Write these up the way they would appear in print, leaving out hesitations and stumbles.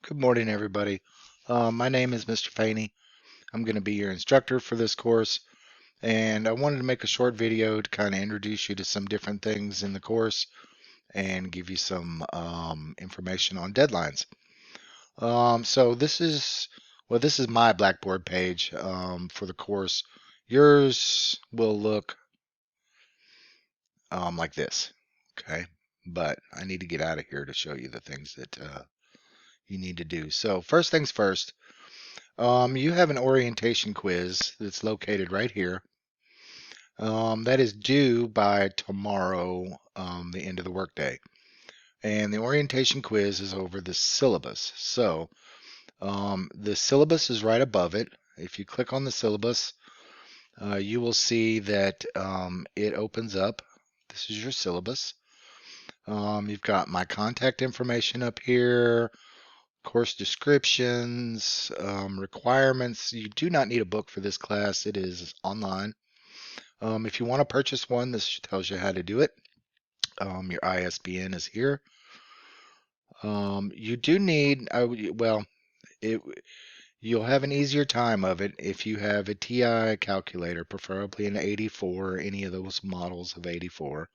Good morning, everybody. My name is Mr. Faney. I'm going to be your instructor for this course, and I wanted to make a short video to kind of introduce you to some different things in the course and give you some information on deadlines. So this is my Blackboard page for the course. Yours will look like this, okay? But I need to get out of here to show you the things that you need to do. So first things first. You have an orientation quiz that's located right here. That is due by tomorrow, the end of the workday. And the orientation quiz is over the syllabus. So the syllabus is right above it. If you click on the syllabus, you will see that it opens up. This is your syllabus. You've got my contact information up here, course descriptions, requirements. You do not need a book for this class. It is online. If you want to purchase one, this tells you how to do it. Your ISBN is here. You do need, well, it, you'll have an easier time of it if you have a TI calculator, preferably an 84, any of those models of 84.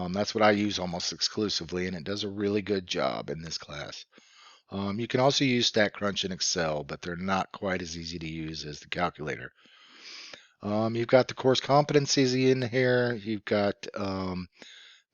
That's what I use almost exclusively, and it does a really good job in this class. You can also use StatCrunch and Excel, but they're not quite as easy to use as the calculator. You've got the course competencies in here. You've got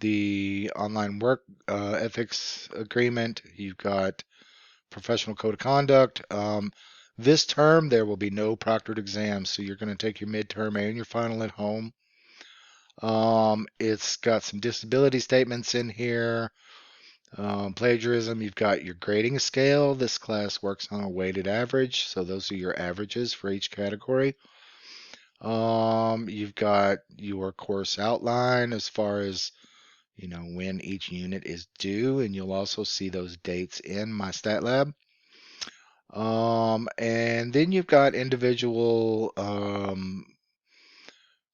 the online work ethics agreement. You've got professional code of conduct. This term, there will be no proctored exams, so you're going to take your midterm and your final at home. It's got some disability statements in here. Plagiarism, you've got your grading scale. This class works on a weighted average, so those are your averages for each category. You've got your course outline as far as when each unit is due, and you'll also see those dates in my stat lab. And then you've got individual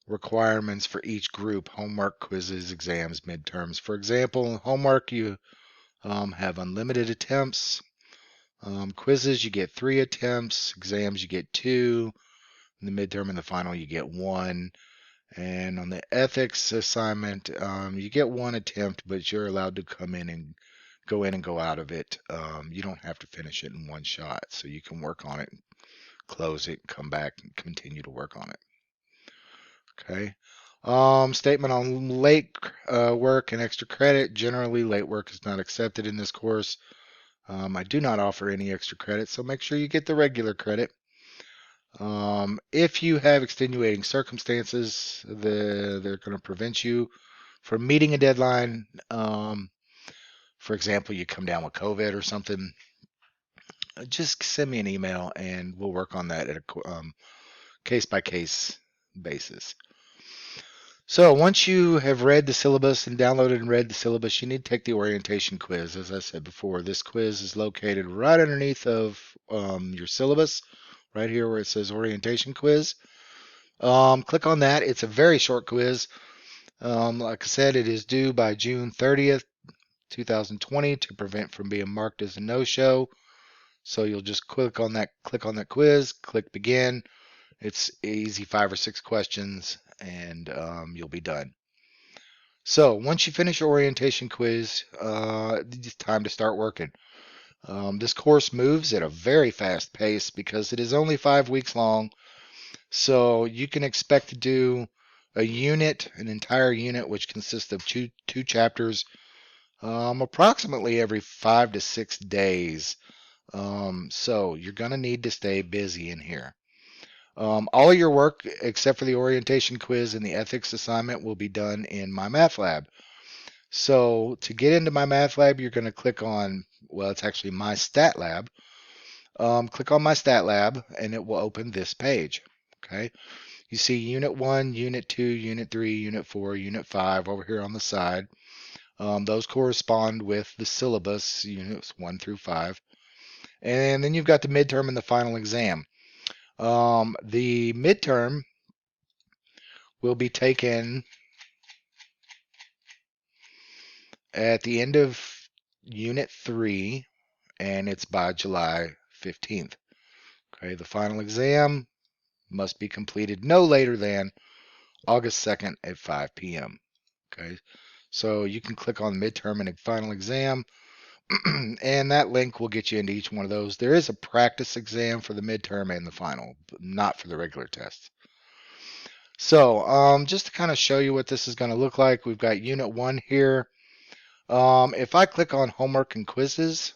requirements for each group: homework, quizzes, exams, midterms. For example, homework, you have unlimited attempts. Quizzes, you get 3 attempts. Exams, you get 2. In the midterm and the final, you get 1. And on the ethics assignment, you get 1 attempt, but you're allowed to come in and go out of it. You don't have to finish it in one shot, so you can work on it, close it, come back, and continue to work on it. Okay. Statement on late work and extra credit. Generally, late work is not accepted in this course. I do not offer any extra credit, so make sure you get the regular credit. If you have extenuating circumstances, they're going to prevent you from meeting a deadline. For example, you come down with COVID or something, just send me an email and we'll work on that at a case by case basis. So once you have read the syllabus and downloaded and read the syllabus, you need to take the orientation quiz. As I said before, this quiz is located right underneath of your syllabus, right here where it says orientation quiz. Click on that. It's a very short quiz. Like I said, it is due by June 30th, 2020 to prevent from being marked as a no-show. So you'll just click on that quiz, click begin. It's easy, 5 or 6 questions, and you'll be done. So once you finish your orientation quiz, it's time to start working. This course moves at a very fast pace because it is only 5 weeks long. So you can expect to do a unit, an entire unit, which consists of two chapters, approximately every 5 to 6 days. So you're going to need to stay busy in here. All of your work, except for the orientation quiz and the ethics assignment, will be done in my math lab. So to get into my math lab, you're going to click on, well, it's actually my stat lab. Click on my stat lab, and it will open this page. Okay. You see Unit 1, Unit 2, Unit 3, Unit 4, Unit 5 over here on the side. Those correspond with the syllabus, Units 1 through 5. And then you've got the midterm and the final exam. The midterm will be taken at the end of Unit 3, and it's by July 15th. Okay, the final exam must be completed no later than August 2nd at 5 p.m. Okay, so you can click on midterm and final exam, and that link will get you into each one of those. There is a practice exam for the midterm and the final, but not for the regular tests. So, just to kind of show you what this is going to look like, we've got Unit 1 here. If I click on homework and quizzes,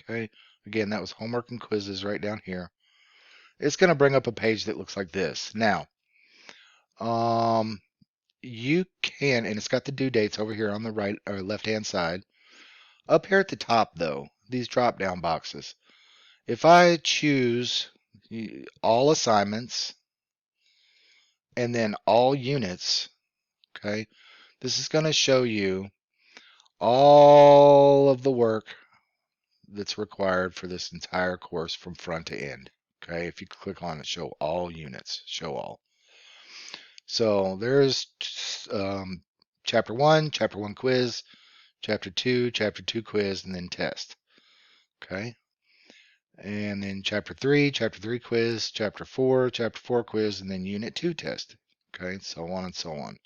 okay, again, that was homework and quizzes right down here. It's going to bring up a page that looks like this. Now, um, you can, and it's got the due dates over here on the right or left-hand side. Up here at the top, though, these drop-down boxes, if I choose all assignments and then all units, okay, this is going to show you all of the work that's required for this entire course from front to end. Okay, if you click on it, show all units, show all. So there's chapter 1, chapter 1 quiz, chapter 2 quiz, and then test. Okay, and then chapter 3 quiz, chapter 4 quiz, and then unit 2 test. Okay, so on and so on.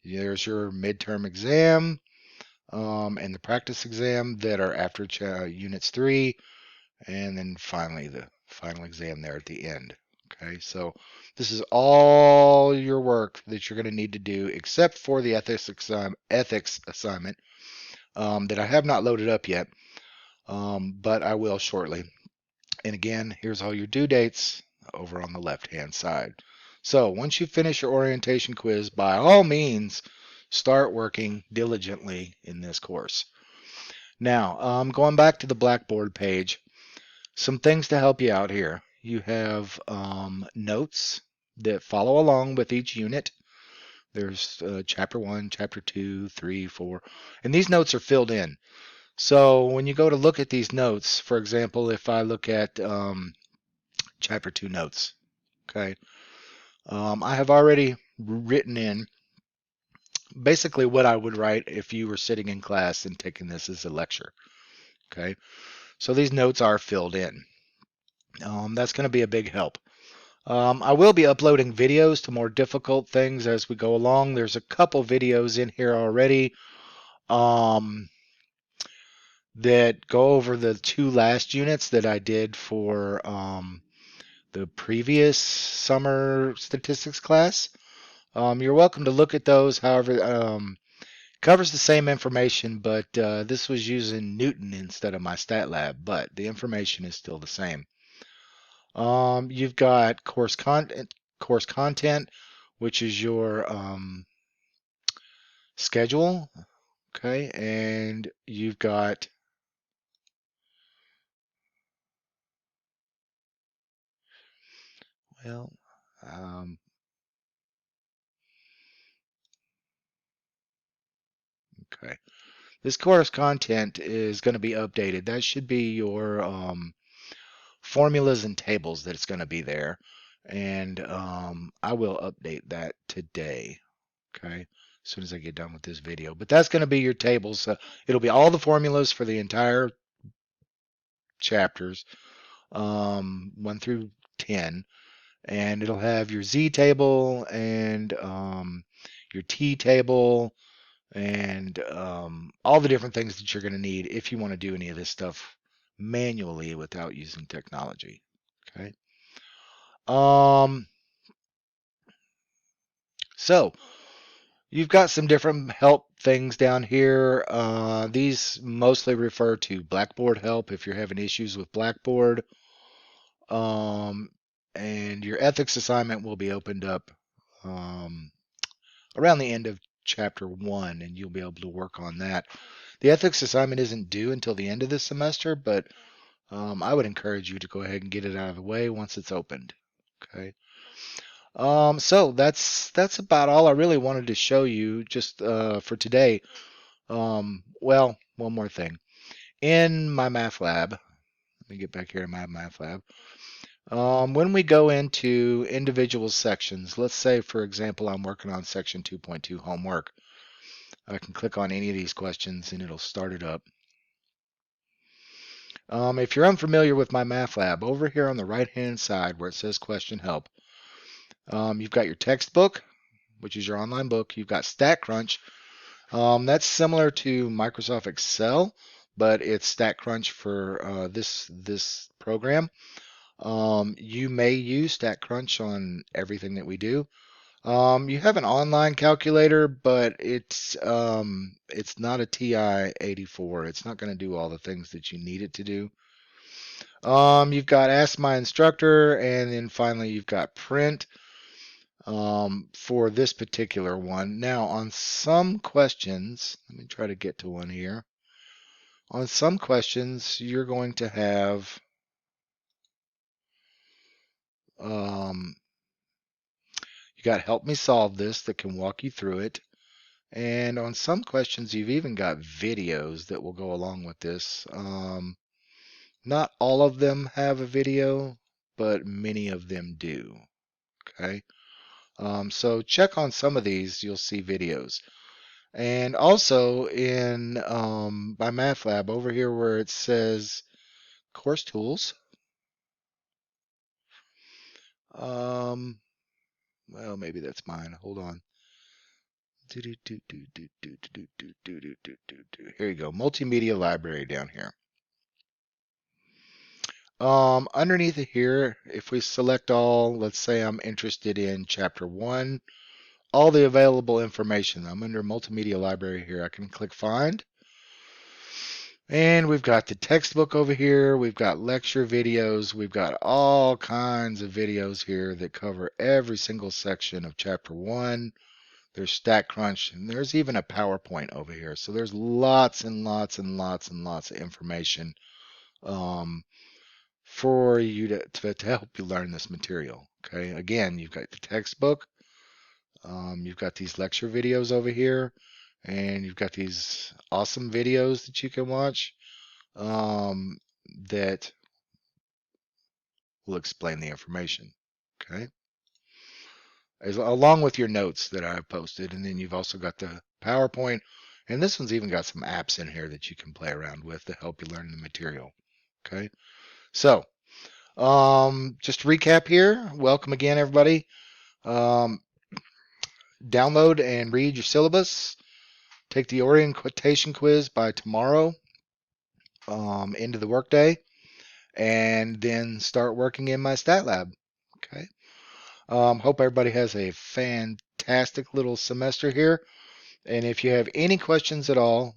There's your midterm exam and the practice exam that are after units 3, and then finally the final exam there at the end. Okay, so this is all your work that you're going to need to do except for the ethics assignment that I have not loaded up yet, but I will shortly. And again, here's all your due dates over on the left-hand side. So once you finish your orientation quiz, by all means, start working diligently in this course. Now, going back to the Blackboard page, some things to help you out here. You have notes that follow along with each unit. There's chapter 1, chapter 2, 3, 4, and these notes are filled in. So when you go to look at these notes, for example, if I look at chapter 2 notes, okay, I have already written in basically what I would write if you were sitting in class and taking this as a lecture. Okay, so these notes are filled in. That's going to be a big help. I will be uploading videos to more difficult things as we go along. There's a couple videos in here already that go over the 2 last units that I did for the previous summer statistics class. You're welcome to look at those. However, covers the same information, but this was using Newton instead of my stat lab, but the information is still the same. You've got course content, which is your schedule, okay, and you've got well, um, okay. This course content is going to be updated. That should be your formulas and tables that it's going to be there, and I will update that today. Okay, as soon as I get done with this video. But that's going to be your tables. It'll be all the formulas for the entire chapters, 1 through 10, and it'll have your Z table and your T table and all the different things that you're going to need if you want to do any of this stuff manually without using technology. Okay. Um, so you've got some different help things down here. These mostly refer to Blackboard help if you're having issues with Blackboard. Um, and your ethics assignment will be opened up um, around the end of chapter 1, and you'll be able to work on that. The ethics assignment isn't due until the end of the semester, but I would encourage you to go ahead and get it out of the way once it's opened. Okay. So that's about all I really wanted to show you just for today. Well, one more thing. In my math lab, let me get back here to my math lab. When we go into individual sections, let's say, for example, I'm working on section 2.2 homework. I can click on any of these questions and it'll start it up. If you're unfamiliar with my math lab, over here on the right hand side where it says question help, you've got your textbook, which is your online book. You've got StatCrunch. That's similar to Microsoft Excel, but it's StatCrunch for this program. You may use StatCrunch on everything that we do. You have an online calculator, but it's not a TI-84. It's not going to do all the things that you need it to do. You've got Ask My Instructor, and then finally you've got Print for this particular one. Now, on some questions, let me try to get to one here. On some questions, you're going to have you got Help Me Solve This that can walk you through it. And on some questions, you've even got videos that will go along with this. Not all of them have a video, but many of them do. Okay. So check on some of these, you'll see videos. And also in my Math Lab over here where it says Course Tools, well, maybe that's mine. Hold on. Here you go. Multimedia Library down here. Underneath it here, if we select all, let's say I'm interested in chapter 1, all the available information. I'm under Multimedia Library here. I can click Find. And we've got the textbook over here. We've got lecture videos. We've got all kinds of videos here that cover every single section of chapter 1. There's StatCrunch, and there's even a PowerPoint over here. So there's lots and lots and lots and lots of information for you to help you learn this material. Okay, again, you've got the textbook, you've got these lecture videos over here, and you've got these awesome videos that you can watch that will explain the information. Okay, along with your notes that I've posted, and then you've also got the PowerPoint, and this one's even got some apps in here that you can play around with to help you learn the material. Okay, so just to recap here, welcome again, everybody. Download and read your syllabus. Take the orientation quiz by tomorrow, into the workday, and then start working in my stat lab. Okay. Hope everybody has a fantastic little semester here. And if you have any questions at all,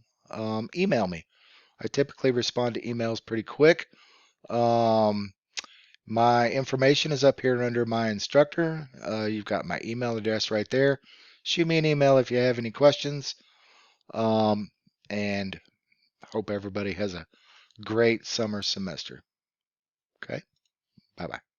email me. I typically respond to emails pretty quick. My information is up here under my instructor. You've got my email address right there. Shoot me an email if you have any questions. And hope everybody has a great summer semester. Okay. Bye bye.